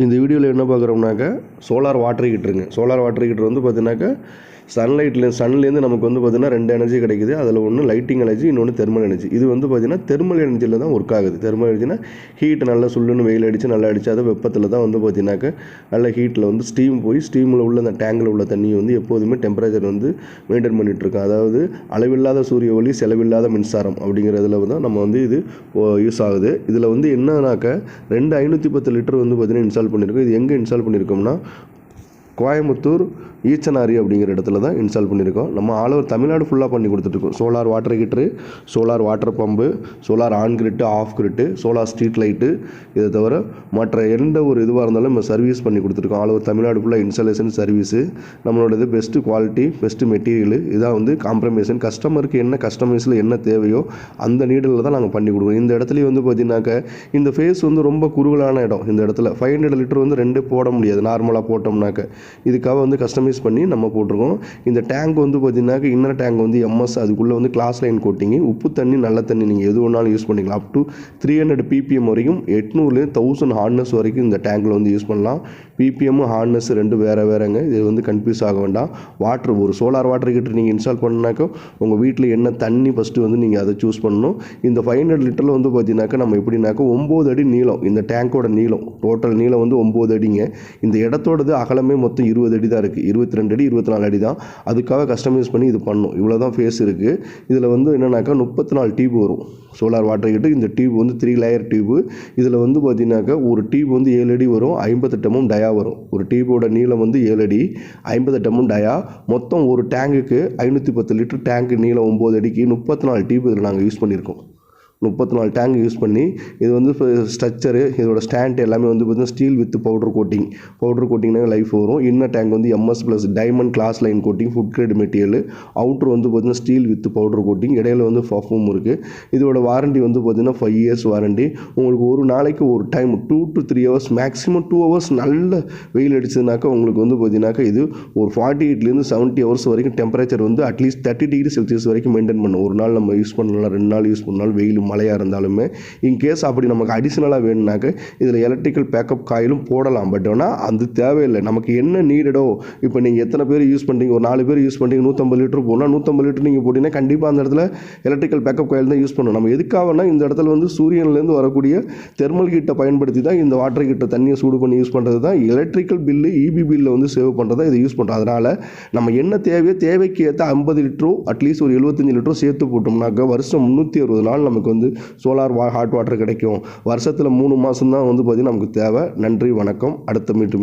இந்த வீடியோவில் என்ன பார்க்குறோம்னாக்கா சோலார் வாட்டர் ஹீட்டருங்க. சோலார் வாட்டர் ஹீட்டர் வந்து பார்த்தீங்கன்னாக்கா சன்லேருந்து நமக்கு வந்து பார்த்தீங்கன்னா 2 எனர்ஜி கிடைக்குது. அதில் ஒன்று லைட்டிங் எனர்ஜி, இன்னொன்று தெர்மல் எனர்ஜி. இது வந்து பார்த்தீங்கன்னா தெர்மல் எனர்ஜியில் தான் ஒர்க் ஆகுது. தெர்மல் எனர்ஜினா ஹீட் நல்லா சுள்ளுன்னு வெயில் அடித்து நல்லா அடித்து அது வெப்பத்தில் தான் வந்து பார்த்தீங்கன்னாக்கா நல்ல ஹீட்டில் வந்து ஸ்டீம் போய் ஸ்டீமில் உள்ள அந்த டேங்கில் உள்ள தண்ணியை வந்து எப்போதுமே டெம்பரேச்சர் வந்து மெயின்டைன் பண்ணிகிட்ருக்கோம். அதாவது அளவில்லாத சூரிய ஒளி செலவில்லாத மின்சாரம் அப்படிங்கிறதுல தான் நம்ம வந்து இது யூஸ் ஆகுது. இதில் வந்து என்னன்னாக்கா 510 லிட்டர் வந்து பார்த்தீங்கன்னா இன்ஸ்டால் பண்ணியிருக்கோம். இது எங்கே இன்ஸ்டால் பண்ணியிருக்கோம்னா கோயம்புத்தூர் ஈச்சனாரி அப்படிங்கிற இடத்துல தான் இன்ஸ்டால் பண்ணியிருக்கோம். நம்ம ஆல் ஓவர் தமிழ்நாடு ஃபுல்லாக பண்ணி கொடுத்துட்ருக்கோம். Solar water heater, solar water pump, solar on grid, off grid, solar street light, இதை தவிர மற்ற எந்த ஒரு இதுவாக இருந்தாலும் நம்ம சர்வீஸ் பண்ணி கொடுத்துருக்கோம். ஆல் ஓவர் தமிழ்நாடு ஃபுல்லாக இன்ஸ்டாலேஷன் சர்வீஸு. நம்மளோடது பெஸ்ட்டு குவாலிட்டி, பெஸ்ட்டு மெட்டீரியல். இதான் வந்து காம்ப்ரமைசன். கஸ்டமருக்கு என்ன கஸ்டமைஸில் என்ன தேவையோ அந்த நீடில் தான் நாங்கள் பண்ணி கொடுக்குறோம். இந்த இடத்துலையும் வந்து பார்த்தீங்கன்னாக்கா இந்த ஃபேஸ் வந்து ரொம்ப குறுகலான இடம். இந்த இடத்துல 500 லிட்டர் வந்து 2 போட முடியாது நார்மலாக போட்டோம்னாக்க. இதுக்காக வந்து கஸ்டமைஸ் பண்ணி நம்ம போட்டிருக்கோம். இந்த டேங்க் வந்து பார்த்தீங்கன்னாக்கா இன்னர் டேங்க் வந்து எம்எஸ், அதுக்குள்ளே வந்து கிளாஸ் லைன் கோட்டிங்கு, உப்பு தண்ணி நல்ல தண்ணி நீங்கள் எது வேணாலும் யூஸ் பண்ணிக்கலாம். அப் டு 300 ppm வரைக்கும் 800 1000 ஹார்ட்னஸ் வரைக்கும் இந்த டேங்கில் வந்து யூஸ் பண்ணலாம். ppm ஹார்ட்னஸ் ரெண்டு வேறுங்க. இது வந்து கன்ஃபியூஸ் ஆக வேண்டாம். ஒரு சோலார் வாட்டர் ஹீட்டர் நீங்கள் இன்ஸ்டால் பண்ணாக்கா உங்கள் வீட்டில் என்ன தண்ணி ஃபஸ்ட்டு வந்து நீங்கள் அதை சூஸ் பண்ணணும். இந்த 500 லிட்டரில் வந்து பார்த்தீங்கன்னாக்கா நம்ம எப்படின்னாக்கா 9 அடி நீளம். இந்த டேங்கோட நீளம் டோட்டல் நீளம் வந்து 9 அடிங்க. இந்த இடத்தோடது அகலமே மொத்தம் 20 அடி தான் இருக்குது. 22 அடி 24 அடி தான். அதுக்காக கஸ்டமைஸ் பண்ணி இது பண்ணணும். இவ்வளோ தான் ஃபேஸ் இருக்குது. இதில் வந்து என்னன்னாக்கா 34 டியூப் வரும். சோலார் வாட்டர் ஹீட்டர் இந்த டியூப் வந்து 3 லேயர் டியூப்பு. இதில் வந்து பார்த்தீங்கன்னாக்கா ஒரு டியூப் வந்து 7 அடி வரும், 58 mm டயா வரும். ஒரு டியூபோட நீளம் வந்து 7 அடி, 58 mm டயா. மொத்தம் ஒரு டேங்குக்கு 510 லிட்டர் டேங்க் நீளம் 9 அடிக்கு 34 டியூப் இதில் நாங்கள் யூஸ் பண்ணியிருக்கோம். 34 டேங்க் யூஸ் பண்ணி இது வந்து ஸ்ட்ரக்சரு, இதோட ஸ்டாண்ட் எல்லாமே வந்து பார்த்தீங்கன்னா ஸ்டீல் வித் பவுடர் கோட்டிங்னா லைஃப் வரும். இன்னர் டேங்க் வந்து MS plus diamond glass line coating, food grade material. Outer வந்து பார்த்தீங்கன்னா ஸ்டீல் வித் பவுடர் கோட்டிங். இடையில வந்து பஃபும் இருக்குது. இதோட வாரண்டி வந்து பார்த்தீங்கன்னா 5 years வாரண்டி. உங்களுக்கு ஒரு நாளைக்கு ஒரு time 2 to 3 hours maximum 2 hours நல்ல வெயில் அடிச்சதுனாக்கா உங்களுக்கு வந்து பார்த்தீங்கன்னாக்கா இது ஒரு 48 to 70 hours வரைக்கும் டெம்பரேச்சர் வந்து அட்லீஸ்ட் 30 degree Celsius வரைக்கும் மெயின்டைன் பண்ணும். ஒரு நாள் நம்ம யூஸ் பண்ணலாம், 2 நாள் யூஸ் பண்ணாலும் வெயில் மழையாக இருந்தாலுமே. இன்கேஸ் அப்படி நமக்கு அடிஷ்னலாக வேணும்னாக்க இதில் எலக்ட்ரிக்கல் பேக்கப் காயிலும் போடலாம். பட் ஆனால் அது தேவையில்லை. நமக்கு என்ன நீடடோ, இப்போ நீங்கள் எத்தனை பேர் யூஸ் பண்ணுறீங்க, ஒரு 4 பேர் யூஸ் பண்ணுறீங்க, 150 லிட்டர் போனால் 150 லிட்டர் நீங்கள் போட்டிங்கன்னா கண்டிப்பாக அந்த இடத்துல எலக்ட்ரிக்கல் பேக்கப் காயில் தான் யூஸ் பண்ணணும். நம்ம எதுக்காகனா இந்த இடத்துல வந்து சூரியன்லேருந்து வரக்கூடிய தெர்மல் ஹீட்டை பயன்படுத்தி தான் இந்த வாட்டர் ஹீட்டர் தண்ணியை சூடு பண்ணி யூஸ் பண்ணுறது தான் எலக்ட்ரிக்கல் பில்லு, இபி பில்லில் வந்து சேவ் பண்ணுறதா இதை யூஸ் பண்ணுறோம். அதனால் நம்ம என்ன தேவைக்கு ஏற்ற 50 லிட்டரோ அட்லீஸ்ட் ஒரு 75 லிட்டரோ சேர்த்து போட்டோம்னாக்கா வருஷம் 360 நாள் நமக்கு வந்து சோலார் ஹாட் வாட்டர் கிடைக்கும். வருஷத்தில் 3 மாதம் தான் வந்து பார்த்தீங்கன்னா நமக்கு தேவை. நன்றி, வணக்கம். அடுத்த மீட்டு